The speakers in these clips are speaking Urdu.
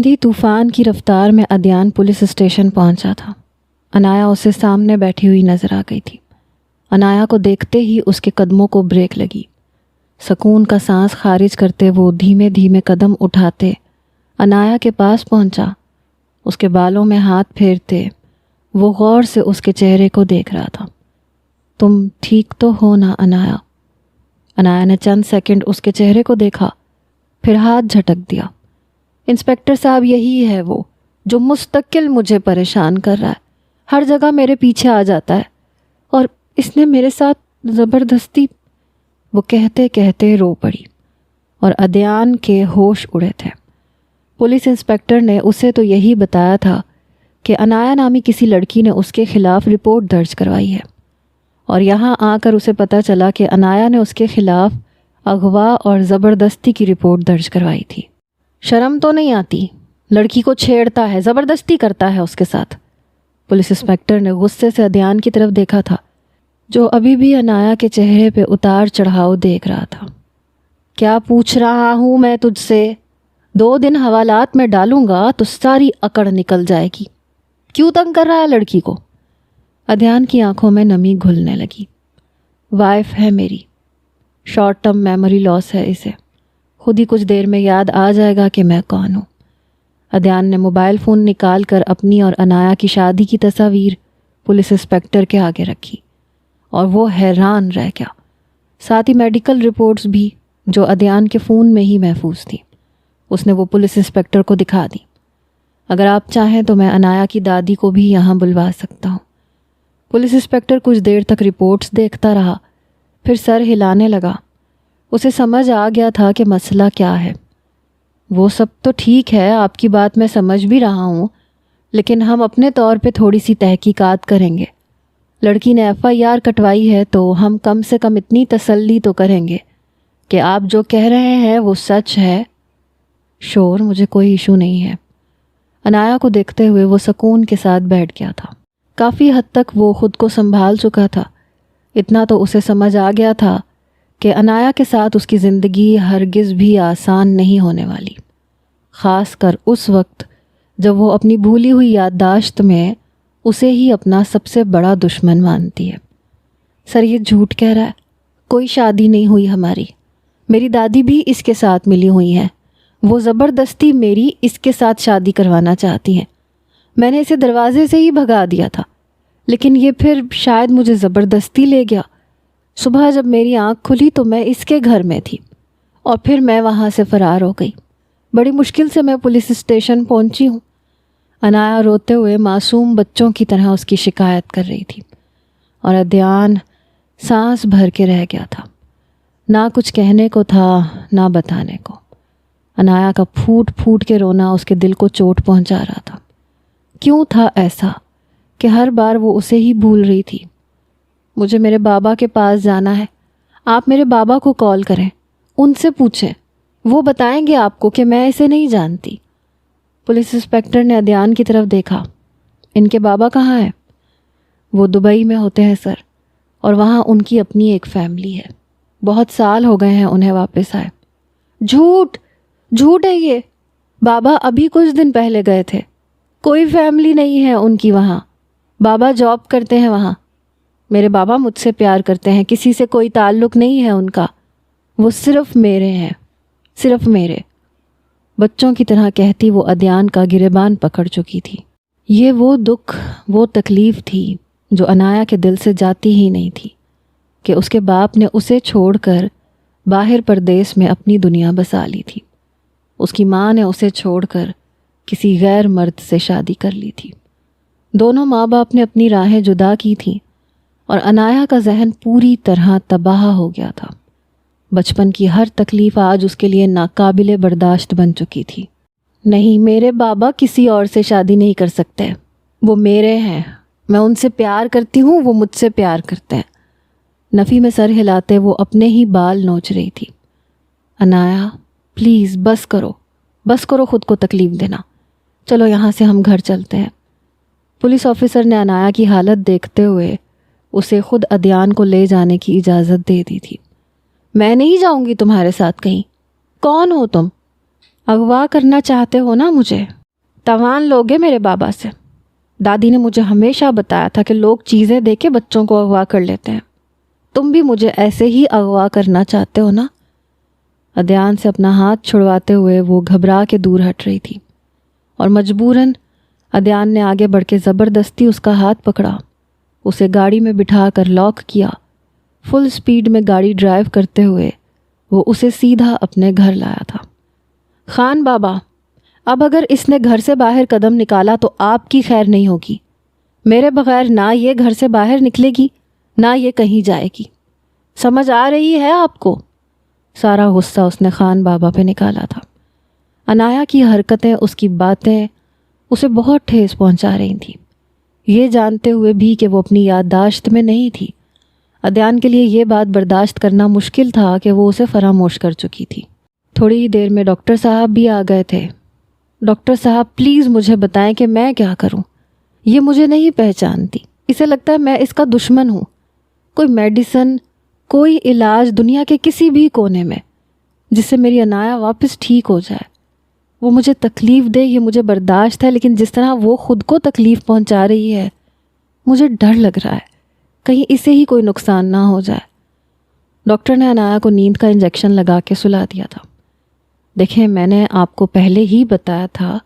آندھی طوفان کی رفتار میں ادیان پولیس اسٹیشن پہنچا تھا۔ انایا اسے سامنے بیٹھی ہوئی نظر آ گئی تھی۔ انایا کو دیکھتے ہی اس کے قدموں کو بریک لگی۔ سکون کا سانس خارج کرتے وہ دھیمے دھیمے قدم اٹھاتے انایا کے پاس پہنچا۔ اس کے بالوں میں ہاتھ پھیرتے وہ غور سے اس کے چہرے کو دیکھ رہا تھا۔ تم ٹھیک تو ہو نا انایا؟ انایا نے چند سیکنڈ اس کے چہرے کو دیکھا، پھر ہاتھ جھٹک دیا۔ انسپکٹر صاحب، یہی ہے وہ جو مستقل مجھے پریشان کر رہا ہے، ہر جگہ میرے پیچھے آ جاتا ہے، اور اس نے میرے ساتھ زبردستی۔ وہ کہتے کہتے رو پڑی اور ادیان کے ہوش اڑے تھے۔ پولیس انسپکٹر نے اسے تو یہی بتایا تھا کہ انایا نامی کسی لڑکی نے اس کے خلاف رپورٹ درج کروائی ہے، اور یہاں آ کر اسے پتہ چلا کہ انایا نے اس کے خلاف اغوا اور زبردستی کی رپورٹ درج کروائی تھی۔ شرم تو نہیں آتی؟ لڑکی کو چھیڑتا ہے، زبردستی کرتا ہے اس کے ساتھ۔ پولیس انسپکٹر نے غصے سے ادیان کی طرف دیکھا تھا، جو ابھی بھی انایا کے چہرے پہ اتار چڑھاؤ دیکھ رہا تھا۔ کیا پوچھ رہا ہوں میں تجھ سے؟ 2 دن حوالات میں ڈالوں گا تو ساری اکڑ نکل جائے گی۔ کیوں تنگ کر رہا ہے لڑکی کو؟ ادیان کی آنکھوں میں نمی گھلنے لگی۔ وائف ہے میری، شارٹ ٹرم میموری لاس ہے اسے، خود ہی کچھ دیر میں یاد آ جائے گا کہ میں کون ہوں۔ ادیان نے موبائل فون نکال کر اپنی اور انایا کی شادی کی تصاویر پولیس انسپکٹر کے آگے رکھی، اور وہ حیران رہ گیا۔ ساتھ ہی میڈیکل رپورٹس بھی جو ادیان کے فون میں ہی محفوظ تھی، اس نے وہ پولیس انسپکٹر کو دکھا دی۔ اگر آپ چاہیں تو میں انایا کی دادی کو بھی یہاں بلوا سکتا ہوں۔ پولیس انسپکٹر کچھ دیر تک رپورٹس دیکھتا رہا، پھر سر ہلانے لگا۔ اسے سمجھ آ گیا تھا کہ مسئلہ کیا ہے۔ وہ سب تو ٹھیک ہے، آپ کی بات میں سمجھ بھی رہا ہوں، لیکن ہم اپنے طور پہ تھوڑی سی تحقیقات کریں گے۔ لڑکی نے FIR کٹوائی ہے تو ہم کم سے کم اتنی تسلی تو کریں گے کہ آپ جو کہہ رہے ہیں وہ سچ ہے۔ شور، مجھے کوئی ایشو نہیں ہے۔ انایا کو دیکھتے ہوئے وہ سکون کے ساتھ بیٹھ گیا تھا۔ کافی حد تک وہ خود کو سنبھال چکا تھا۔ اتنا تو اسے سمجھ آ گیا تھا کہ انایا کے ساتھ اس کی زندگی ہرگز بھی آسان نہیں ہونے والی، خاص کر اس وقت جب وہ اپنی بھولی ہوئی یادداشت میں اسے ہی اپنا سب سے بڑا دشمن مانتی ہے۔ سر، یہ جھوٹ کہہ رہا ہے، کوئی شادی نہیں ہوئی ہماری۔ میری دادی بھی اس کے ساتھ ملی ہوئی ہیں، وہ زبردستی میری اس کے ساتھ شادی کروانا چاہتی ہیں۔ میں نے اسے دروازے سے ہی بھگا دیا تھا، لیکن یہ پھر شاید مجھے زبردستی لے گیا۔ صبح جب میری آنکھ کھلی تو میں اس کے گھر میں تھی، اور پھر میں وہاں سے فرار ہو گئی۔ بڑی مشکل سے میں پولیس اسٹیشن پہنچی ہوں۔ انایا روتے ہوئے معصوم بچوں کی طرح اس کی شکایت کر رہی تھی، اور ادیان سانس بھر کے رہ گیا تھا۔ نہ کچھ کہنے کو تھا، نہ بتانے کو۔ انایا کا پھوٹ پھوٹ کے رونا اس کے دل کو چوٹ پہنچا رہا تھا۔ کیوں تھا ایسا کہ ہر بار وہ اسے ہی بھول رہی تھی؟ مجھے میرے بابا کے پاس جانا ہے، آپ میرے بابا کو کال کریں، ان سے پوچھیں، وہ بتائیں گے آپ کو کہ میں اسے نہیں جانتی۔ پولیس انسپکٹر نے ادیان کی طرف دیکھا۔ ان کے بابا کہاں ہیں؟ وہ دبئی میں ہوتے ہیں سر، اور وہاں ان کی اپنی ایک فیملی ہے، بہت سال ہو گئے ہیں انہیں واپس آئے۔ جھوٹ، جھوٹ ہے یہ، بابا ابھی کچھ دن پہلے گئے تھے۔ کوئی فیملی نہیں ہے ان کی وہاں، بابا جاب کرتے ہیں وہاں۔ میرے بابا مجھ سے پیار کرتے ہیں، کسی سے کوئی تعلق نہیں ہے ان کا، وہ صرف میرے ہیں، صرف میرے۔ بچوں کی طرح کہتی وہ ادیان کا گریبان پکڑ چکی تھی۔ یہ وہ دکھ، وہ تکلیف تھی جو انایا کے دل سے جاتی ہی نہیں تھی کہ اس کے باپ نے اسے چھوڑ کر باہر پردیس میں اپنی دنیا بسا لی تھی۔ اس کی ماں نے اسے چھوڑ کر کسی غیر مرد سے شادی کر لی تھی۔ دونوں ماں باپ نے اپنی راہیں جدا کی تھیں، اور انایا کا ذہن پوری طرح تباہ ہو گیا تھا۔ بچپن کی ہر تکلیف آج اس کے لیے ناقابل برداشت بن چکی تھی۔ نہیں، میرے بابا کسی اور سے شادی نہیں کر سکتے، وہ میرے ہیں، میں ان سے پیار کرتی ہوں، وہ مجھ سے پیار کرتے ہیں۔ نفی میں سر ہلاتے وہ اپنے ہی بال نوچ رہی تھی۔ انایا، پلیز بس کرو خود کو تکلیف دینا، چلو یہاں سے ہم گھر چلتے ہیں۔ پولیس آفیسر نے انایا کی حالت دیکھتے ہوئے اسے خود ادیان کو لے جانے کی اجازت دے دی تھی۔ میں نہیں جاؤں گی تمہارے ساتھ کہیں۔ کون ہو تم؟ اغوا کرنا چاہتے ہو نا مجھے؟ توان لوگے میرے بابا سے۔ دادی نے مجھے ہمیشہ بتایا تھا کہ لوگ چیزیں دے کے بچوں کو اغوا کر لیتے ہیں۔ تم بھی مجھے ایسے ہی اغوا کرنا چاہتے ہو نا؟ ادیان سے اپنا ہاتھ چھڑواتے ہوئے وہ گھبرا کے دور ہٹ رہی تھی، اور مجبوراً ادیان نے آگے بڑھ کے زبردستی اس کا ہاتھ پکڑا، اسے گاڑی میں بٹھا کر لاک کیا۔ فل سپیڈ میں گاڑی ڈرائیو کرتے ہوئے وہ اسے سیدھا اپنے گھر لایا تھا۔ خان بابا، اب اگر اس نے گھر سے باہر قدم نکالا تو آپ کی خیر نہیں ہوگی۔ میرے بغیر نہ یہ گھر سے باہر نکلے گی نہ یہ کہیں جائے گی، سمجھ آ رہی ہے آپ کو؟ سارا غصہ اس نے خان بابا پہ نکالا تھا۔ انایا کی حرکتیں، اس کی باتیں اسے بہت ٹھیس پہنچا رہی تھیں، یہ جانتے ہوئے بھی کہ وہ اپنی یادداشت میں نہیں تھی۔ ادیان کے لیے یہ بات برداشت کرنا مشکل تھا کہ وہ اسے فراموش کر چکی تھی۔ تھوڑی ہی دیر میں ڈاکٹر صاحب بھی آ گئے تھے۔ ڈاکٹر صاحب پلیز مجھے بتائیں کہ میں کیا کروں، یہ مجھے نہیں پہچانتی، اسے لگتا ہے میں اس کا دشمن ہوں۔ کوئی میڈیسن، کوئی علاج دنیا کے کسی بھی کونے میں جس سے میری انایا واپس ٹھیک ہو جائے۔ وہ مجھے تکلیف دے یہ مجھے برداشت ہے، لیکن جس طرح وہ خود کو تکلیف پہنچا رہی ہے مجھے ڈر لگ رہا ہے کہیں اسے ہی کوئی نقصان نہ ہو جائے۔ ڈاکٹر نے انایا کو نیند کا انجیکشن لگا کے سلا دیا تھا۔ دیکھیں، میں نے آپ کو پہلے ہی بتایا تھا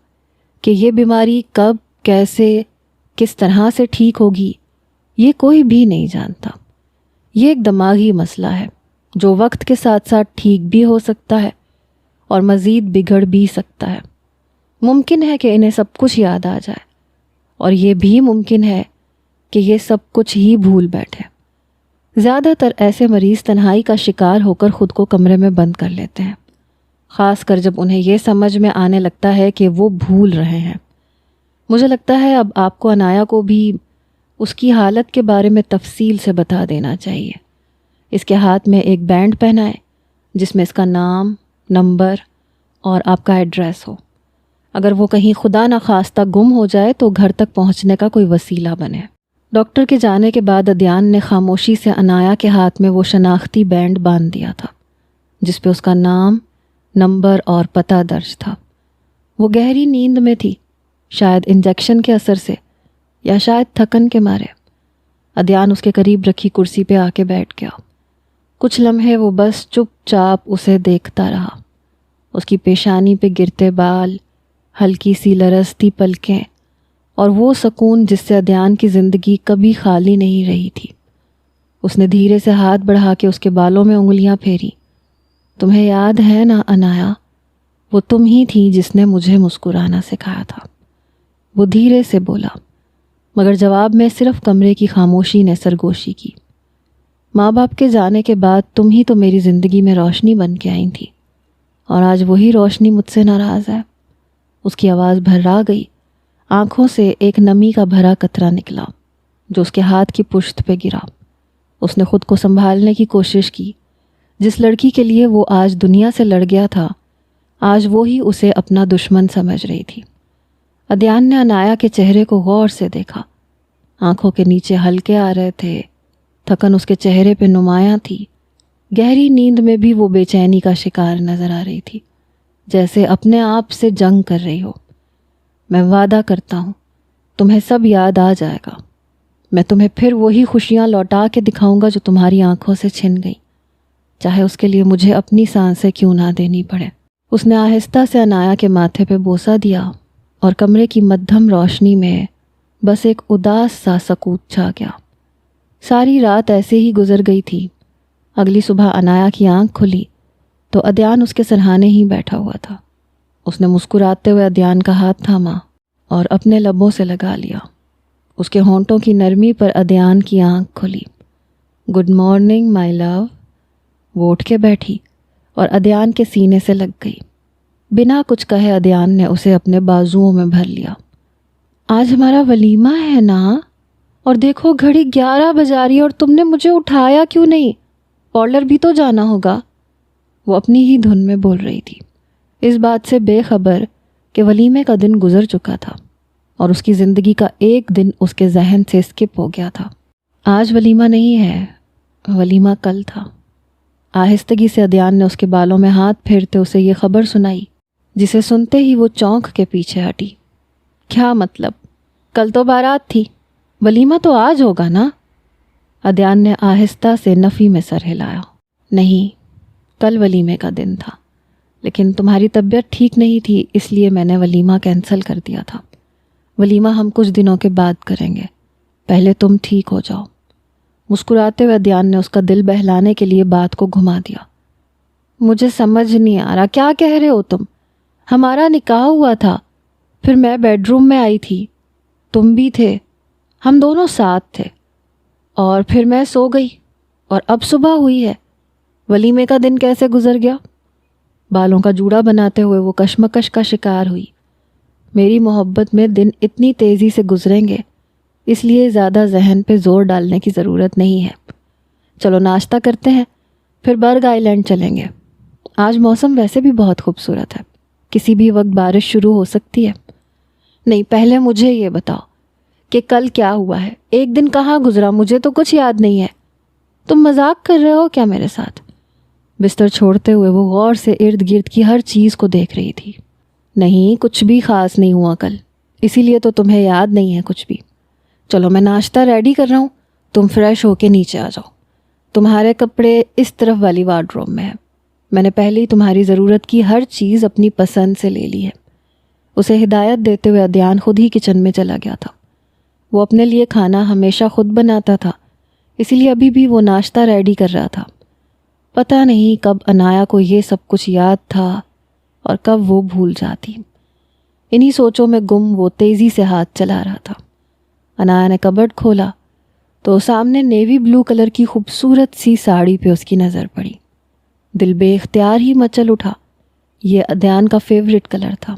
کہ یہ بیماری کب، کیسے، کس طرح سے ٹھیک ہوگی یہ کوئی بھی نہیں جانتا۔ یہ ایک دماغی مسئلہ ہے جو وقت کے ساتھ ساتھ ٹھیک بھی ہو سکتا ہے اور مزید بگڑ بھی سکتا ہے۔ ممکن ہے کہ انہیں سب کچھ یاد آ جائے، اور یہ بھی ممکن ہے کہ یہ سب کچھ ہی بھول بیٹھے۔ زیادہ تر ایسے مریض تنہائی کا شکار ہو کر خود کو کمرے میں بند کر لیتے ہیں، خاص کر جب انہیں یہ سمجھ میں آنے لگتا ہے کہ وہ بھول رہے ہیں۔ مجھے لگتا ہے اب آپ کو انایا کو بھی اس کی حالت کے بارے میں تفصیل سے بتا دینا چاہیے۔ اس کے ہاتھ میں ایک بینڈ پہنائیں جس میں اس کا نام، نمبر اور آپ کا ایڈریس ہو۔ اگر وہ کہیں خدا نخواستہ گم ہو جائے تو گھر تک پہنچنے کا کوئی وسیلہ بنے۔ ڈاکٹر کے جانے کے بعد ادیان نے خاموشی سے انایا کے ہاتھ میں وہ شناختی بینڈ باندھ دیا تھا جس پہ اس کا نام، نمبر اور پتہ درج تھا۔ وہ گہری نیند میں تھی، شاید انجیکشن کے اثر سے یا شاید تھکن کے مارے۔ ادیان اس کے قریب رکھی کرسی پہ آ کے بیٹھ گیا۔ کچھ لمحے وہ بس چپ چاپ اسے دیکھتا رہا، اس کی پیشانی پہ گرتے بال، ہلکی سی لرزتی پلکیں، اور وہ سکون جس سے ادیان کی زندگی کبھی خالی نہیں رہی تھی۔ اس نے دھیرے سے ہاتھ بڑھا کے اس کے بالوں میں انگلیاں پھیری۔ تمہیں یاد ہے نا انایا، وہ تم ہی تھی جس نے مجھے مسکرانا سکھایا تھا، وہ دھیرے سے بولا، مگر جواب میں صرف کمرے کی خاموشی نے سرگوشی کی۔ ماں باپ کے جانے کے بعد تم ہی تو میری زندگی میں روشنی بن کے آئی تھی، اور آج وہی روشنی مجھ سے ناراض ہے۔ اس کی آواز بھرا گئی، آنکھوں سے ایک نمی کا بھرا قطرہ نکلا جو اس کے ہاتھ کی پشت پہ گرا۔ اس نے خود کو سنبھالنے کی کوشش کی۔ جس لڑکی کے لیے وہ آج دنیا سے لڑ گیا تھا، آج وہی اسے اپنا دشمن سمجھ رہی تھی۔ ادیان نے انایا کے چہرے کو غور سے دیکھا، آنکھوں کے نیچے ہلکے آ رہے تھے، تھکن اس کے چہرے پہ نمایاں تھی۔ گہری نیند میں بھی وہ بے چینی کا شکار نظر آ رہی تھی، جیسے اپنے آپ سے جنگ کر رہی ہو۔ میں وعدہ کرتا ہوں تمہیں سب یاد آ جائے گا، میں تمہیں پھر وہی خوشیاں لوٹا کے دکھاؤں گا جو تمہاری آنکھوں سے چھن گئیں، چاہے اس کے لیے مجھے اپنی سانسیں کیوں نہ دینی پڑے۔ اس نے آہستہ سے انایا کے ماتھے پہ بوسہ دیا، اور کمرے کی مدھم روشنی میں بس ایک اداس سا سکوت چھا گیا۔ ساری رات ایسے ہی گزر گئی تھی۔ اگلی صبح انایا کی آنکھ کھلی تو ادیان اس کے سرہانے ہی بیٹھا ہوا تھا۔ اس نے مسکراتے ہوئے ادیان کا ہاتھ تھاما اور اپنے لبوں سے لگا لیا۔ اس کے ہونٹوں کی نرمی پر ادیان کی آنکھ کھلی۔ گڈ مارننگ مائی لو۔ وہ اٹھ کے بیٹھی اور ادیان کے سینے سے لگ گئی۔ بنا کچھ کہے ادیان نے اسے اپنے بازوؤں میں بھر لیا۔ آج ہمارا ولیمہ ہے نا، اور دیکھو گھڑی 11 بجا رہی ہے اور تم نے مجھے اٹھایا کیوں نہیں؟ پارلر بھی تو جانا ہوگا۔ وہ اپنی ہی دھن میں بول رہی تھی، اس بات سے بے خبر کہ ولیمے کا دن گزر چکا تھا اور اس کی زندگی کا ایک دن اس کے ذہن سے اسکپ ہو گیا تھا۔ آج ولیمہ نہیں ہے، ولیمہ کل تھا۔ آہستگی سے ادیان نے اس کے بالوں میں ہاتھ پھیرتے اسے یہ خبر سنائی جسے سنتے ہی وہ چونک کے پیچھے ہٹی۔ کیا مطلب؟ کل تو بارات تھی، ولیمہ تو آج ہوگا نا؟ عدیان نے آہستہ سے نفی میں سر ہلایا۔ نہیں، کل ولیمے کا دن تھا، لیکن تمہاری طبیعت ٹھیک نہیں تھی، اس لیے میں نے ولیمہ کینسل کر دیا تھا۔ ولیمہ ہم کچھ دنوں کے بعد کریں گے، پہلے تم ٹھیک ہو جاؤ۔ مسکراتے ہوئے عدیان نے اس کا دل بہلانے کے لیے بات کو گھما دیا۔ مجھے سمجھ نہیں آ رہا، کیا کہہ رہے ہو تم؟ ہمارا نکاح ہوا تھا، پھر میں بیڈ روم میں آئی تھی، تم بھی تھے، ہم دونوں ساتھ تھے، اور پھر میں سو گئی اور اب صبح ہوئی ہے۔ ولیمے کا دن کیسے گزر گیا؟ بالوں کا جوڑا بناتے ہوئے وہ کشمکش کا شکار ہوئی۔ میری محبت میں دن اتنی تیزی سے گزریں گے، اس لیے زیادہ ذہن پہ زور ڈالنے کی ضرورت نہیں ہے۔ چلو ناشتہ کرتے ہیں، پھر برگ آئی لینڈ چلیں گے۔ آج موسم ویسے بھی بہت خوبصورت ہے، کسی بھی وقت بارش شروع ہو سکتی ہے۔ نہیں، پہلے مجھے یہ بتاؤ کہ کل کیا ہوا ہے؟ ایک دن کہاں گزرا، مجھے تو کچھ یاد نہیں ہے۔ تم مذاق کر رہے ہو کیا میرے ساتھ؟ بستر چھوڑتے ہوئے وہ غور سے ارد گرد کی ہر چیز کو دیکھ رہی تھی۔ نہیں، کچھ بھی خاص نہیں ہوا کل، اسی لیے تو تمہیں یاد نہیں ہے کچھ بھی۔ چلو میں ناشتہ ریڈی کر رہا ہوں، تم فریش ہو کے نیچے آ جاؤ۔ تمہارے کپڑے اس طرف والی وارڈروب میں ہیں، میں نے پہلے ہی تمہاری ضرورت کی ہر چیز اپنی پسند سے لے لی ہے۔ اسے ہدایت دیتے ہوئے عدیان خود ہی کچن میں چلا گیا تھا۔ وہ اپنے لیے کھانا ہمیشہ خود بناتا تھا، اسی لیے ابھی بھی وہ ناشتہ ریڈی کر رہا تھا۔ پتہ نہیں کب عنایا کو یہ سب کچھ یاد تھا اور کب وہ بھول جاتی۔ انہی سوچوں میں گم وہ تیزی سے ہاتھ چلا رہا تھا۔ عنایا نے کبرڈ کھولا تو سامنے نیوی بلو کلر کی خوبصورت سی ساڑی پہ اس کی نظر پڑی۔ دل بے اختیار ہی مچل اٹھا، یہ عدیان کا فیورٹ کلر تھا۔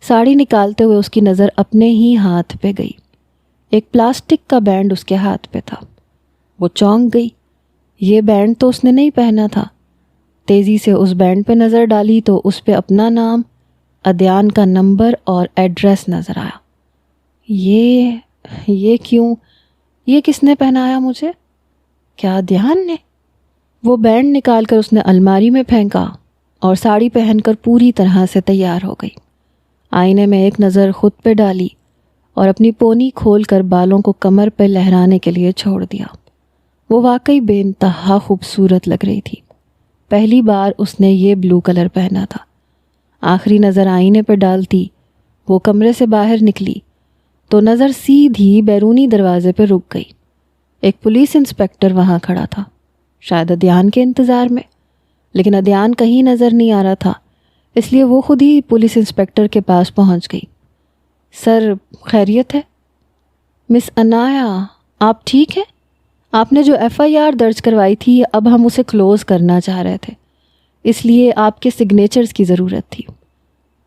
ساڑی نکالتے ہوئے اس کی نظر اپنے ہی ہاتھ پہ گئی۔ ایک پلاسٹک کا بینڈ اس کے ہاتھ پہ تھا۔ وہ چونک گئی، یہ بینڈ تو اس نے نہیں پہنا تھا۔ تیزی سے اس بینڈ پہ نظر ڈالی تو اس پہ اپنا نام، عدیان کا نمبر اور ایڈریس نظر آیا۔ یہ کیوں؟ یہ کس نے پہنایا مجھے؟ کیا عدیان نے؟ وہ بینڈ نکال کر اس نے الماری میں پھینکا اور ساڑی پہن کر پوری طرح سے تیار ہو گئی۔ آئینے میں ایک نظر خود پہ ڈالی اور اپنی پونی کھول کر بالوں کو کمر پہ لہرانے کے لیے چھوڑ دیا۔ وہ واقعی بے انتہا خوبصورت لگ رہی تھی۔ پہلی بار اس نے یہ بلو کلر پہنا تھا۔ آخری نظر آئینے پہ ڈالتی وہ کمرے سے باہر نکلی تو نظر سیدھی بیرونی دروازے پہ رک گئی۔ ایک پولیس انسپکٹر وہاں کھڑا تھا، شاید عدیان کے انتظار میں، لیکن عدیان کہیں نظر نہیں آ رہا تھا، اس لیے وہ خود ہی پولیس انسپکٹر کے پاس پہنچ گئی۔ سر، خیریت ہے؟ مس عنایا، آپ ٹھیک ہیں؟ آپ نے جو FIR درج کروائی تھی، اب ہم اسے کلوز کرنا چاہ رہے تھے، اس لیے آپ کے سگنیچرز کی ضرورت تھی۔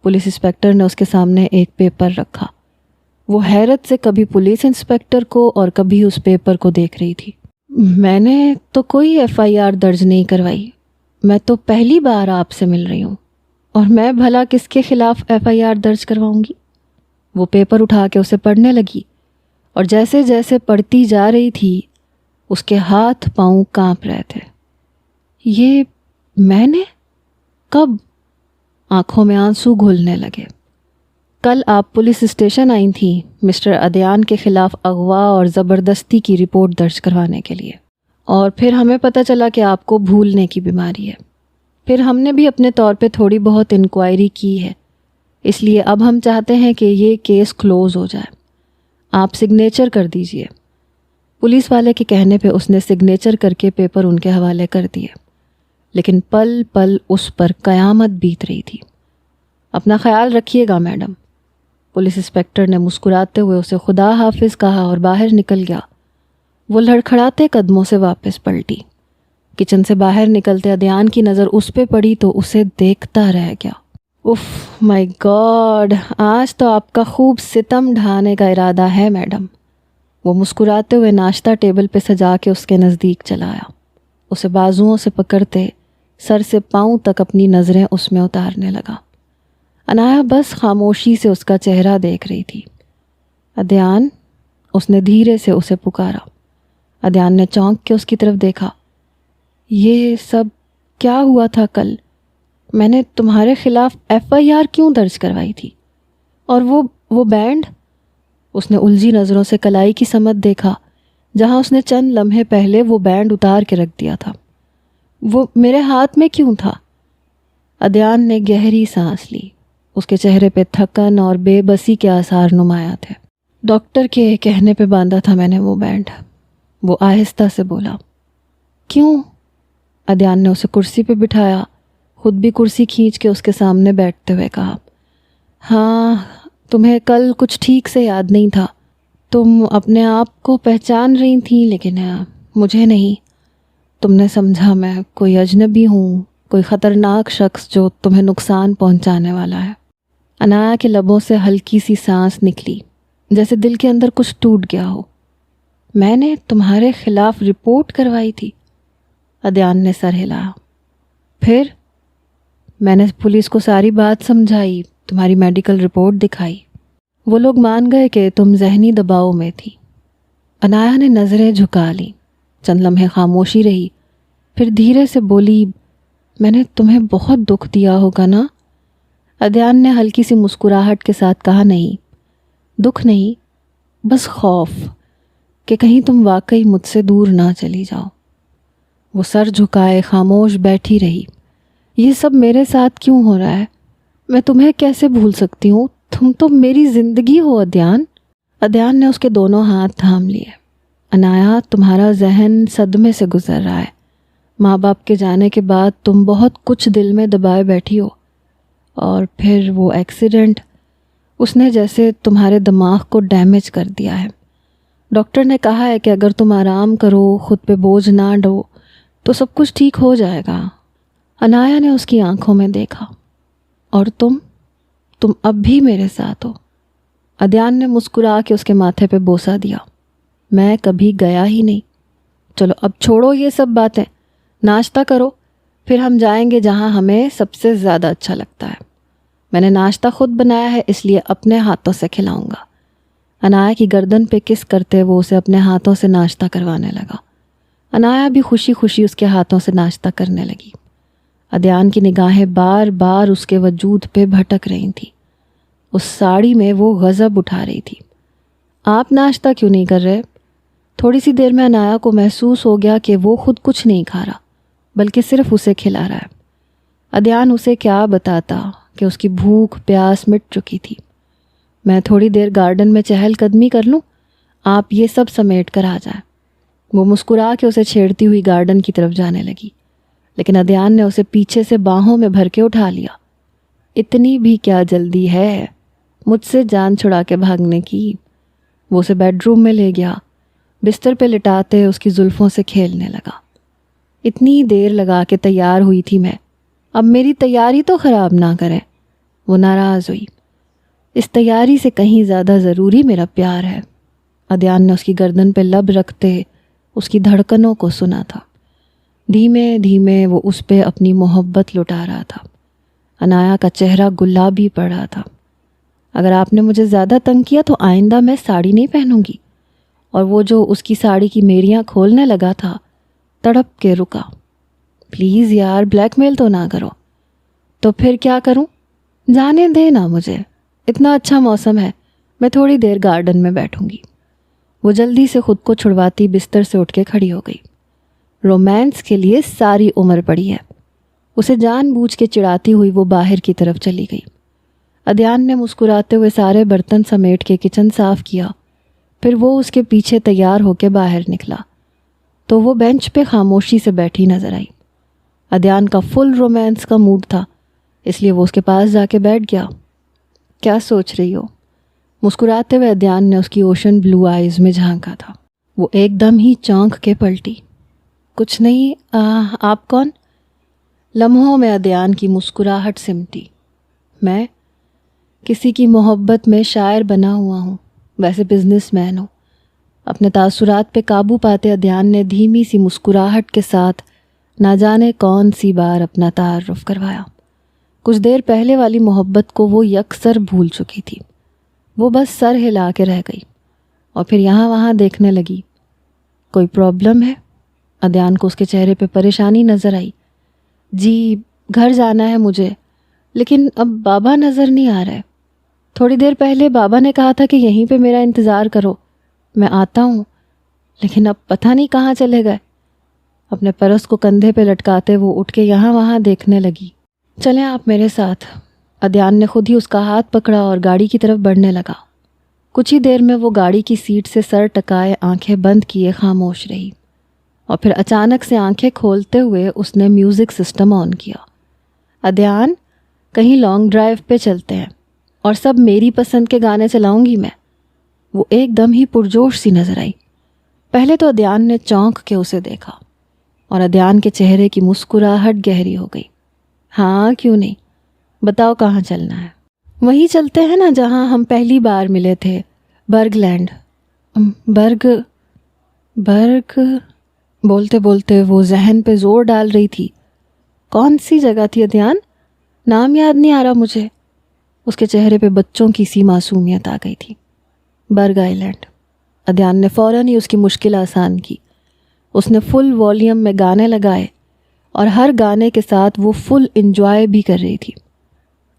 پولیس انسپکٹر نے اس کے سامنے ایک پیپر رکھا۔ وہ حیرت سے کبھی پولیس انسپکٹر کو اور کبھی اس پیپر کو دیکھ رہی تھی۔ میں نے تو کوئی FIR درج نہیں کروائی، میں تو پہلی بار آپ سے مل رہی ہوں، اور میں بھلا کس کے خلاف FIR درج کرواؤں گی؟ وہ پیپر اٹھا کے اسے پڑھنے لگی، اور جیسے جیسے پڑھتی جا رہی تھی اس کے ہاتھ پاؤں کانپ رہے تھے۔ یہ میں نے؟ کب؟ آنکھوں میں آنسو گھلنے لگے۔ کل آپ پولیس اسٹیشن آئی تھیں مسٹر عدیان کے خلاف اغوا اور زبردستی کی رپورٹ درج کروانے کے لیے، اور پھر ہمیں پتہ چلا کہ آپ کو بھولنے کی بیماری ہے۔ پھر ہم نے بھی اپنے طور پہ تھوڑی بہت انکوائری کی ہے، اس لیے اب ہم چاہتے ہیں کہ یہ کیس کلوز ہو جائے۔ آپ سگنیچر کر دیجئے۔ پولیس والے کے کہنے پہ اس نے سگنیچر کر کے پیپر ان کے حوالے کر دیے، لیکن پل پل اس پر قیامت بیت رہی تھی۔ اپنا خیال رکھیے گا میڈم۔ پولیس انسپکٹر نے مسکراتے ہوئے اسے خدا حافظ کہا اور باہر نکل گیا۔ وہ لڑکھڑاتے قدموں سے واپس پلٹی۔ کچن سے باہر نکلتے عدیان کی نظر اس پہ پڑی تو اسے دیکھتا رہ گیا۔ اف مائی گاڈ، آج تو آپ کا خوب ستم ڈھانے کا ارادہ ہے میڈم۔ وہ مسکراتے ہوئے ناشتہ ٹیبل پہ سجا کے اس کے نزدیک چلا آیا۔ اسے بازوؤں سے پکڑتے سر سے پاؤں تک اپنی نظریں اس میں اتارنے لگا۔ عنایا بس خاموشی سے اس کا چہرہ دیکھ رہی تھی۔ عدیان، اس نے دھیرے سے اسے پکارا۔ عدیان نے چونک کے اس کی طرف دیکھا۔ یہ سب کیا ہوا تھا کل؟ میں نے تمہارے خلاف FIR کیوں درج کروائی تھی؟ اور وہ بینڈ؟ اس نے الجھی نظروں سے کلائی کی سمت دیکھا جہاں اس نے چند لمحے پہلے وہ بینڈ اتار کے رکھ دیا تھا۔ وہ میرے ہاتھ میں کیوں تھا؟ عدیان نے گہری سانس لی۔ اس کے چہرے پہ تھکن اور بے بسی کے آثار نمایاں تھے۔ ڈاکٹر کے کہنے پہ باندھا تھا میں نے وہ بینڈ، وہ آہستہ سے بولا۔ کیوں؟ عدیان نے اسے کرسی پہ بٹھایا، خود بھی کرسی کھینچ کے اس کے سامنے بیٹھتے ہوئے کہا، ہاں تمہیں کل کچھ ٹھیک سے یاد نہیں تھا، تم اپنے آپ کو پہچان رہی تھیں لیکن مجھے نہیں۔ تم نے سمجھا میں کوئی اجنبی ہوں، کوئی خطرناک شخص جو تمہیں نقصان پہنچانے والا ہے۔ عنایا کے لبوں سے ہلکی سی سانس نکلی، جیسے دل کے اندر کچھ ٹوٹ گیا ہو۔ میں نے تمہارے خلاف رپورٹ کروائی تھی؟ عدیان نے سر ہلایا۔ پھر؟ میں نے پولیس کو ساری بات سمجھائی، تمہاری میڈیکل رپورٹ دکھائی، وہ لوگ مان گئے کہ تم ذہنی دباؤ میں تھی۔ عنایا نے نظریں جھکا لیں، چند لمحے خاموشی رہی، پھر دھیرے سے بولی، میں نے تمہیں بہت دکھ دیا ہوگا نا؟ عدیان نے ہلکی سی مسکراہٹ کے ساتھ کہا، نہیں، دکھ نہیں، بس خوف کہ کہیں تم واقعی مجھ سے دور نہ چلی جاؤ۔ وہ سر جھکائے خاموش بیٹھی رہی۔ یہ سب میرے ساتھ کیوں ہو رہا ہے؟ میں تمہیں کیسے بھول سکتی ہوں؟ تم تو میری زندگی ہو عدیان۔ عدیان نے اس کے دونوں ہاتھ تھام لیے۔ عنایا، تمہارا ذہن صدمے سے گزر رہا ہے۔ ماں باپ کے جانے کے بعد تم بہت کچھ دل میں دبائے بیٹھی ہو، اور پھر وہ ایکسیڈنٹ، اس نے جیسے تمہارے دماغ کو ڈیمیج کر دیا ہے۔ ڈاکٹر نے کہا ہے کہ اگر تم آرام کرو، خود پہ بوجھ نہ ڈو، تو سب کچھ ٹھیک ہو جائے گا۔ عنایا نے اس کی آنکھوں میں دیکھا۔ اور تم اب بھی میرے ساتھ ہو؟ عدیان نے مسکرا کے اس کے ماتھے پہ بوسہ دیا۔ میں کبھی گیا ہی نہیں۔ چلو اب چھوڑو یہ سب باتیں، ناشتہ کرو، پھر ہم جائیں گے جہاں ہمیں سب سے زیادہ اچھا لگتا ہے۔ میں نے ناشتہ خود بنایا ہے، اس لیے اپنے ہاتھوں سے کھلاؤں گا۔ عنایا کی گردن پہ کس کرتے وہ اسے اپنے ہاتھوں سے ناشتہ کروانے لگا۔ عنایا بھی خوشی خوشی اس کے ہاتھوں سے ناشتہ کرنے لگی۔ عدیان کی نگاہیں بار بار اس کے وجود پہ بھٹک رہی تھیں۔ اس ساڑی میں وہ غضب اٹھا رہی تھی۔ آپ ناشتہ کیوں نہیں کر رہے؟ تھوڑی سی دیر میں عنایا کو محسوس ہو گیا کہ وہ خود کچھ نہیں کھا رہا، بلکہ صرف اسے کھلا رہا ہے۔ عدیان اسے کیا بتاتا کہ اس کی بھوک پیاس مٹ چکی تھی۔ میں تھوڑی دیر گارڈن میں چہل قدمی کر لوں، آپ یہ سب سمیٹ کر آ جائیں۔ وہ مسکرا کے اسے چھیڑتی ہوئی گارڈن کی طرف جانے لگی، لیکن عدیان نے اسے پیچھے سے باہوں میں بھر کے اٹھا لیا۔ اتنی بھی کیا جلدی ہے مجھ سے جان چھڑا کے بھاگنے کی؟ وہ اسے بیڈ روم میں لے گیا، بستر پہ لٹاتے اس کی زلفوں سے کھیلنے لگا۔ اتنی دیر لگا کے تیار ہوئی تھی میں، اب میری تیاری تو خراب نہ کرے۔ وہ ناراض ہوئی۔ اس تیاری سے کہیں زیادہ ضروری میرا پیار ہے۔ عدیان نے اس کی گردن پہ لب رکھتے اس کی دھڑکنوں کو سنا تھا۔ دھیمے دھیمے وہ اس پہ اپنی محبت لٹا رہا تھا۔ عنایا کا چہرہ گلابی پڑ رہا تھا۔ اگر آپ نے مجھے زیادہ تنگ کیا تو آئندہ میں ساڑی نہیں پہنوں گی۔ اور وہ جو اس کی ساڑی کی میریاں کھولنے لگا تھا، تڑپ کے رکا۔ پلیز یار، بلیک میل تو نہ کرو۔ تو پھر کیا کروں؟ جانے دے نا مجھے، اتنا اچھا موسم ہے، میں تھوڑی دیر گارڈن میں بیٹھوں گی۔ وہ جلدی سے خود کو چھڑواتی بستر سے اٹھ کے کھڑی ہو گئی۔ رومانس کے لیے ساری عمر پڑی ہے۔ اسے جان بوجھ کے چڑھاتی ہوئی وہ باہر کی طرف چلی گئی۔ عدیان نے مسکراتے ہوئے سارے برتن سمیٹ کے کچن صاف کیا، پھر وہ اس کے پیچھے تیار ہو کے باہر نکلا تو وہ بینچ پہ خاموشی سے بیٹھی نظر آئی۔ عدیان کا فل رومانس کا موڈ تھا، اس لیے وہ اس کے پاس جا کے بیٹھ گیا۔ کیا سوچ رہی ہو؟ مسکراتے ہوئے عدیان نے اس کی اوشن بلو آئیز میں جھانکا تھا۔ وہ ایک دم ہی چونک کے پلٹی۔ کچھ نہیں، آپ کون؟ لمحوں میں عدیان کی مسکراہٹ سمٹی۔ میں کسی کی محبت میں شاعر بنا ہوا ہوں، ویسے بزنس مین ہوں۔ اپنے تاثرات پہ قابو پاتے عدیان نے دھیمی سی مسکراہٹ کے ساتھ نہ جانے کون سی بار اپنا تعارف کروایا۔ کچھ دیر پہلے والی محبت کو وہ یکسر بھول چکی تھی۔ وہ بس سر ہلا کے رہ گئی اور پھر یہاں وہاں دیکھنے لگی۔ کوئی پرابلم ہے؟ عدیان کو اس کے چہرے پہ پریشانی نظر آئی۔ جی، گھر جانا ہے مجھے، لیکن اب بابا نظر نہیں آ رہے۔ تھوڑی دیر پہلے بابا نے کہا تھا کہ یہیں پہ میرا انتظار کرو، میں آتا ہوں، لیکن اب پتہ نہیں کہاں چلے گئے۔ اپنے پرس کو کندھے پہ لٹکاتے وہ اٹھ کے یہاں وہاں دیکھنے لگی۔ چلیں آپ میرے ساتھ۔ عدیان نے خود ہی اس کا ہاتھ پکڑا اور گاڑی کی طرف بڑھنے لگا۔ کچھ ہی دیر میں وہ گاڑی کی سیٹ سے سر ٹکائے آنکھیں بند کیے خاموش رہی، اور پھر اچانک سے آنکھیں کھولتے ہوئے اس نے میوزک سسٹم آن کیا۔ عدیان، کہیں لانگ ڈرائیو پہ چلتے ہیں اور سب میری پسند کے گانے چلاؤں گی میں۔ وہ ایک دم ہی پرجوش سی نظر آئی۔ پہلے تو عدیان نے چونک کے اسے دیکھا اور عدیان کے چہرے کی مسکراہٹ گہری ہو گئی۔ ہاں کیوں نہیں، بتاؤ کہاں چلنا ہے؟ وہیں چلتے ہیں نا جہاں ہم پہلی بار ملے تھے، برگ لینڈ۔ برگ بولتے بولتے وہ ذہن پہ زور ڈال رہی تھی۔ کون سی جگہ تھی عدیان؟ نام یاد نہیں آ رہا مجھے۔ اس کے چہرے پہ بچوں کی سی معصومیت آ گئی تھی۔ برگ آئی لینڈ۔ عدیان نے فوراً ہی اس کی مشکل آسان کی۔ اس نے فل والیوم میں گانے لگائے اور ہر گانے کے ساتھ وہ فل انجوائے بھی کر رہی تھی۔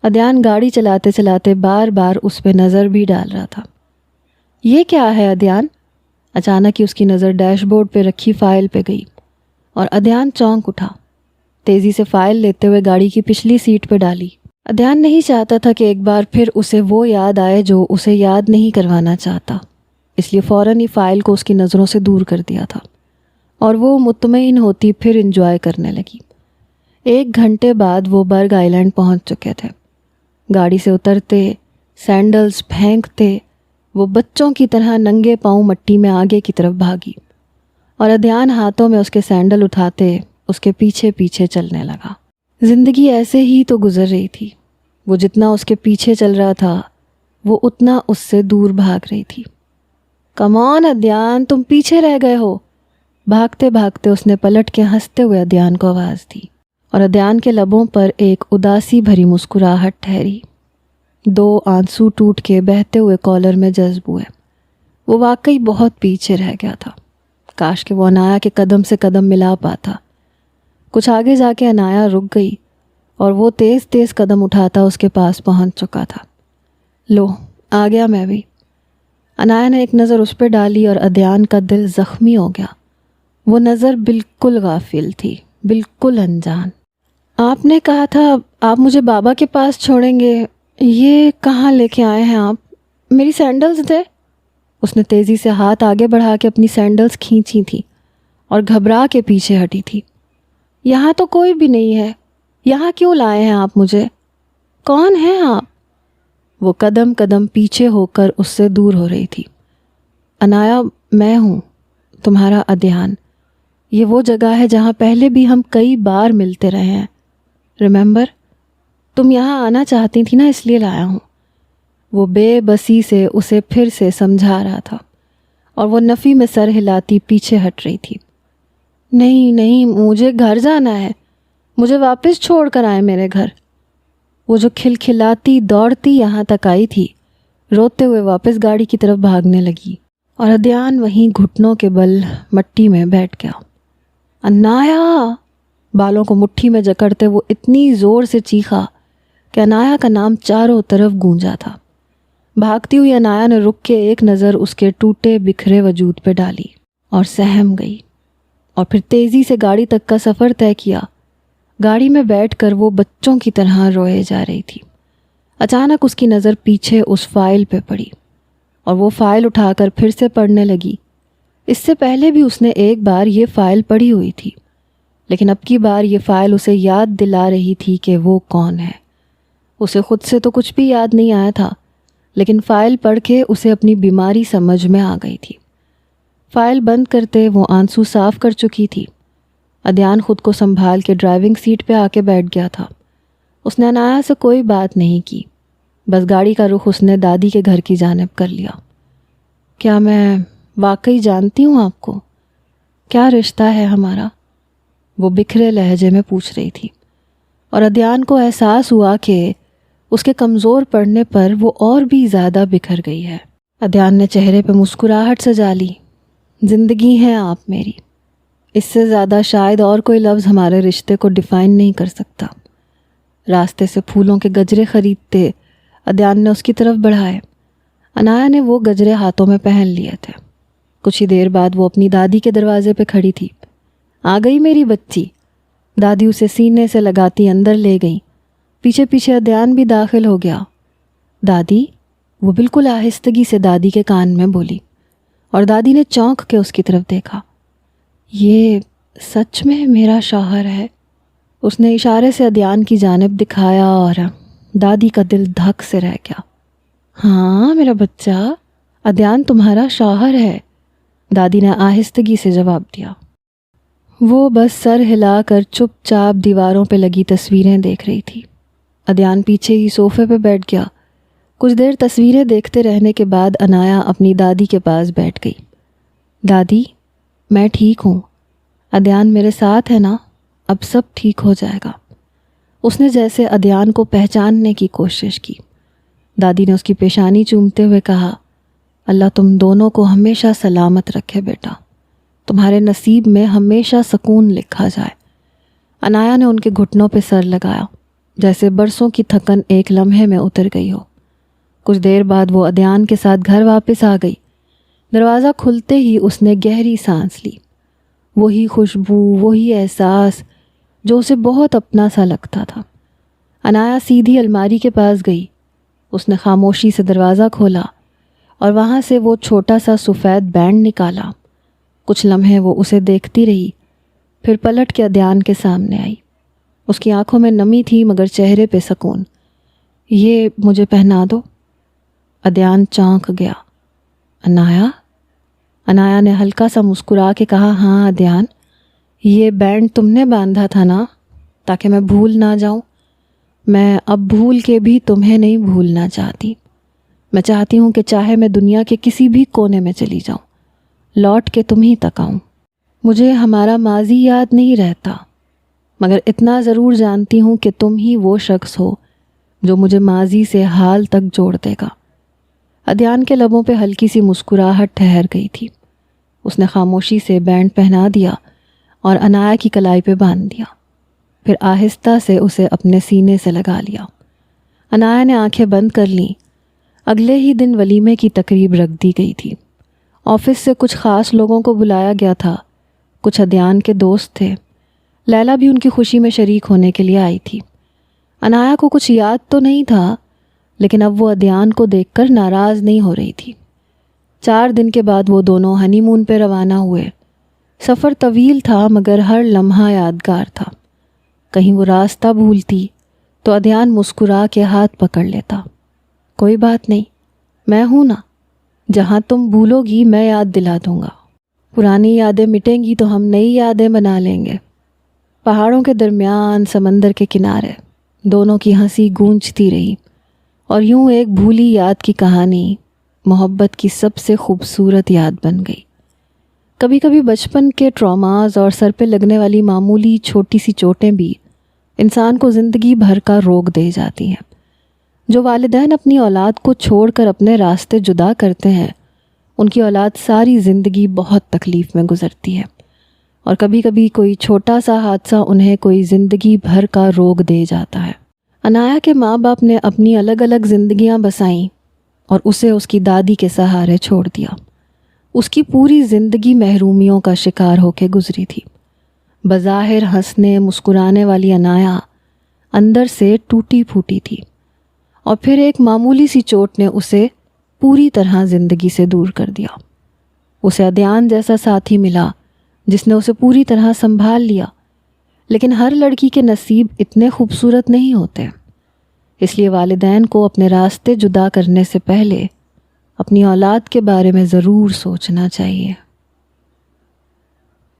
عدیان گاڑی چلاتے چلاتے بار بار اس پہ نظر بھی ڈال رہا تھا۔ یہ کیا ہے عدیان؟ اچانک ہی اس کی نظر ڈیش بورڈ پہ رکھی فائل پہ گئی اور عدیان چونک اٹھا۔ تیزی سے فائل لیتے ہوئے گاڑی کی پچھلی سیٹ پہ ڈالی۔ عدیان نہیں چاہتا تھا کہ ایک بار پھر اسے وہ یاد آئے جو اسے یاد نہیں کروانا چاہتا، اس لیے فوراً ہی فائل کو اس کی نظروں سے دور کر دیا تھا اور وہ مطمئن ہوتی پھر انجوائے کرنے لگی۔ 1 گھنٹے بعد وہ برگ آئی لینڈ پہنچ چکے تھے۔ گاڑی سے اترتے، سینڈلز پھینکتے وہ بچوں کی طرح ننگے پاؤں مٹی میں آگے کی طرف بھاگی اور عدیان ہاتھوں میں اس کے سینڈل اٹھاتے اس کے پیچھے پیچھے چلنے لگا۔ زندگی ایسے ہی تو گزر رہی تھی۔ وہ جتنا اس کے پیچھے چل رہا تھا وہ اتنا اس سے دور بھاگ رہی تھی۔ کم آن عدیان، تم پیچھے رہ گئے ہو۔ بھاگتے بھاگتے اس نے پلٹ کے ہنستے ہوئے عدیان کو آواز دی اور عدیان کے لبوں پر ایک اداسی بھری مسکراہٹ ٹھہری۔ 2 آنسو ٹوٹ کے بہتے ہوئے کالر میں جذب ہوئے۔ وہ واقعی بہت پیچھے رہ گیا تھا۔ کاش کہ وہ عنایا کے قدم سے قدم ملا پاتا۔ کچھ آگے جا کے عنایا رک گئی اور وہ تیز تیز قدم اٹھاتا اس کے پاس پہنچ چکا تھا۔ لو، آ گیا میں بھی۔ عنایا نے ایک نظر اس پہ ڈالی اور عدیان کا دل زخمی ہو گیا۔ وہ نظر بالکل غافل تھی، بالکل انجان۔ آپ نے کہا تھا آپ مجھے بابا کے پاس چھوڑیں گے، یہ کہاں لے کے آئے ہیں آپ؟ میری سینڈلز دے۔ اس نے تیزی سے ہاتھ آگے بڑھا کے اپنی سینڈلز کھینچی تھی اور گھبرا کے پیچھے ہٹی تھی۔ یہاں تو کوئی بھی نہیں ہے، یہاں کیوں لائے ہیں آپ مجھے؟ کون ہیں آپ؟ وہ قدم قدم پیچھے ہو کر اس سے دور ہو رہی تھی۔ عنایا، میں ہوں تمہارا عدیان۔ یہ وہ جگہ ہے جہاں پہلے بھی ہم کئی بار ملتے رہے ہیں، ریممبر؟ تم یہاں آنا چاہتی تھی نا، اس لیے لایا ہوں۔ وہ بے بسی سے اسے پھر سے سمجھا رہا تھا اور وہ نفی میں سر ہلاتی پیچھے ہٹ رہی تھی۔ نہیں نہیں، مجھے گھر جانا ہے، مجھے واپس چھوڑ کر آئے میرے گھر۔ وہ جو کھلکھلاتی دوڑتی یہاں تک آئی تھی، روتے ہوئے واپس گاڑی کی طرف بھاگنے لگی اور عدیان وہیں گھٹنوں کے بل مٹی میں بیٹھ گیا۔ عنایا! بالوں کو مٹھی میں جکڑتے وہ اتنی زور سے چیخا کہ عنایا کا نام چاروں طرف گونجا تھا۔ بھاگتی ہوئی عنایا نے رک کے ایک نظر اس کے ٹوٹے بکھرے وجود پہ ڈالی اور سہم گئی، اور پھر تیزی سے گاڑی تک کا سفر طے کیا۔ گاڑی میں بیٹھ کر وہ بچوں کی طرح روئے جا رہی تھی۔ اچانک اس کی نظر پیچھے اس فائل پہ پڑی اور وہ فائل اٹھا کر پھر سے پڑھنے لگی۔ اس سے پہلے بھی اس نے ایک بار یہ فائل پڑھی ہوئی تھی، لیکن اب کی بار یہ فائل اسے یاد دلا رہی تھی کہ وہ کون ہے۔ اسے خود سے تو کچھ بھی یاد نہیں آیا تھا، لیکن فائل پڑھ کے اسے اپنی بیماری سمجھ میں آ گئی تھی۔ فائل بند کرتے وہ آنسو صاف کر چکی تھی۔ عدیان خود کو سنبھال کے ڈرائیونگ سیٹ پہ آ کے بیٹھ گیا تھا۔ اس نے عنایا سے کوئی بات نہیں کی، بس گاڑی کا رخ اس نے دادی کے گھر کی جانب کر لیا۔ کیا میں واقعی جانتی ہوں آپ کو؟ کیا رشتہ ہے ہمارا؟ وہ بکھرے لہجے میں پوچھ رہی تھی، اور عدیان کو احساس ہوا کہ اس کے کمزور پڑنے پر وہ اور بھی زیادہ بکھر گئی ہے۔ عدیان نے چہرے پہ مسکراہٹ سجا لی۔ زندگی ہے آپ میری، اس سے زیادہ شاید اور کوئی لفظ ہمارے رشتے کو ڈیفائن نہیں کر سکتا۔ راستے سے پھولوں کے گجرے خریدتے ادیان نے اس کی طرف بڑھائے۔ عنایا نے وہ گجرے ہاتھوں میں پہن لیے تھے۔ کچھ ہی دیر بعد وہ اپنی دادی کے دروازے پہ کھڑی تھی۔ آ گئی میری بچی، دادی اسے سینے سے لگاتی اندر لے گئی۔ پیچھے پیچھے ادیان بھی داخل ہو گیا۔ دادی، وہ بالکل آہستگی سے دادی کے کان میں بولی، اور دادی نے چونک کے اس کی طرف دیکھا۔ یہ سچ میں میرا شوہر ہے؟ اس نے اشارے سے ادیان کی جانب دکھایا اور دادی کا دل دھک سے رہ گیا۔ ہاں میرا بچہ، ادیان تمہارا شوہر ہے، دادی نے آہستگی سے جواب دیا۔ وہ بس سر ہلا کر چپ چاپ دیواروں پہ لگی تصویریں دیکھ رہی تھی۔ ادیان پیچھے ہی صوفے پہ بیٹھ گیا۔ کچھ دیر تصویریں دیکھتے رہنے کے بعد عنایا اپنی دادی کے پاس بیٹھ گئی۔ دادی، میں ٹھیک ہوں، ادیان میرے ساتھ ہے نا، اب سب ٹھیک ہو جائے گا۔ اس نے جیسے ادیان کو پہچاننے کی کوشش کی۔ دادی نے اس کی پیشانی چومتے ہوئے کہا، اللہ تم دونوں کو ہمیشہ سلامت رکھے بیٹا، تمہارے نصیب میں ہمیشہ سکون لکھا جائے۔ عنایا نے ان کے گھٹنوں پہ سر لگایا، جیسے برسوں کی تھکن ایک لمحے میں اتر گئی ہو۔ کچھ دیر بعد وہ ادیان کے ساتھ گھر واپس آ گئی۔ دروازہ کھلتے ہی اس نے گہری سانس لی۔ وہی خوشبو، وہی احساس جو اسے بہت اپنا سا لگتا تھا۔ عنایا سیدھی الماری کے پاس گئی۔ اس نے خاموشی سے دروازہ کھولا اور وہاں سے وہ چھوٹا سا سفید بینڈ نکالا۔ کچھ لمحے وہ اسے دیکھتی رہی، پھر پلٹ کے ادیان کے سامنے آئی۔ اس کی آنکھوں میں نمی تھی مگر چہرے پہ سکون۔ یہ مجھے پہنا دو۔ ادیان چونک گیا۔ عنایا؟ عنایا نے ہلکا سا مسکرا کے کہا، ہاں ادیان، یہ بینڈ تم نے باندھا تھا نا تاکہ میں بھول نہ جاؤں؟ میں اب بھول کے بھی تمہیں نہیں بھولنا چاہتی۔ میں چاہتی ہوں کہ چاہے میں دنیا کے کسی بھی کونے میں چلی جاؤں، لوٹ کے تم ہی تک آؤں۔ مجھے ہمارا ماضی یاد نہیں رہتا، مگر اتنا ضرور جانتی ہوں کہ تم ہی وہ شخص ہو جو مجھے ماضی سے حال تک جوڑ دے گا۔ ادیان کے لبوں پہ ہلکی سی مسکراہٹ ٹھہر گئی تھی۔ اس نے خاموشی سے بینڈ پہنا دیا اور عنایا کی کلائی پہ باندھ دیا، پھر آہستہ سے اسے اپنے سینے سے لگا لیا۔ عنایا نے آنکھیں بند کر لیں۔ اگلے ہی دن ولیمے کی تقریب رکھ دی گئی تھی۔ آفس سے کچھ خاص لوگوں کو بلایا گیا تھا۔ کچھ ادیان کے دوست تھے۔ لیلا بھی ان کی خوشی میں شریک ہونے کے لیے آئی تھی۔ عنایا کو کچھ یاد تو نہیں تھا، لیکن اب وہ ادیان کو دیکھ کر ناراض نہیں ہو رہی تھی۔ 4 دن کے بعد وہ دونوں ہنی مون پہ روانہ ہوئے۔ سفر طویل تھا مگر ہر لمحہ یادگار تھا۔ کہیں وہ راستہ بھولتی تو ادیان مسکرا کے ہاتھ پکڑ لیتا۔ کوئی بات نہیں، میں ہوں نا، جہاں تم بھولو گی میں یاد دلا دوں گا۔ پرانی یادیں مٹیں گی تو ہم نئی یادیں بنا لیں گے۔ پہاڑوں کے درمیان، سمندر کے کنارے، دونوں کی ہنسی گونجتی رہی، اور یوں ایک بھولی یاد کی کہانی محبت کی سب سے خوبصورت یاد بن گئی۔ کبھی کبھی بچپن کے ٹراماز اور سر پہ لگنے والی معمولی چھوٹی سی چوٹیں بھی انسان کو زندگی بھر کا روگ دے جاتی ہیں۔ جو والدین اپنی اولاد کو چھوڑ کر اپنے راستے جدا کرتے ہیں، ان کی اولاد ساری زندگی بہت تکلیف میں گزرتی ہے، اور کبھی کبھی کوئی چھوٹا سا حادثہ انہیں کوئی زندگی بھر کا روگ دے جاتا ہے۔ عنایا کے ماں باپ نے اپنی الگ الگ زندگیاں بسائیں اور اسے اس کی دادی کے سہارے چھوڑ دیا۔ اس کی پوری زندگی محرومیوں کا شکار ہو کے گزری تھی۔ بظاہر ہنسنے مسکرانے والی عنایا اندر سے ٹوٹی پھوٹی تھی، اور پھر ایک معمولی سی چوٹ نے اسے پوری طرح زندگی سے دور کر دیا۔ اسے ادیان جیسا ساتھی ملا جس نے اسے پوری طرح سنبھال لیا، لیکن ہر لڑکی کے نصیب اتنے خوبصورت نہیں ہوتے۔ اس لیے والدین کو اپنے راستے جدا کرنے سے پہلے اپنی اولاد کے بارے میں ضرور سوچنا چاہیے۔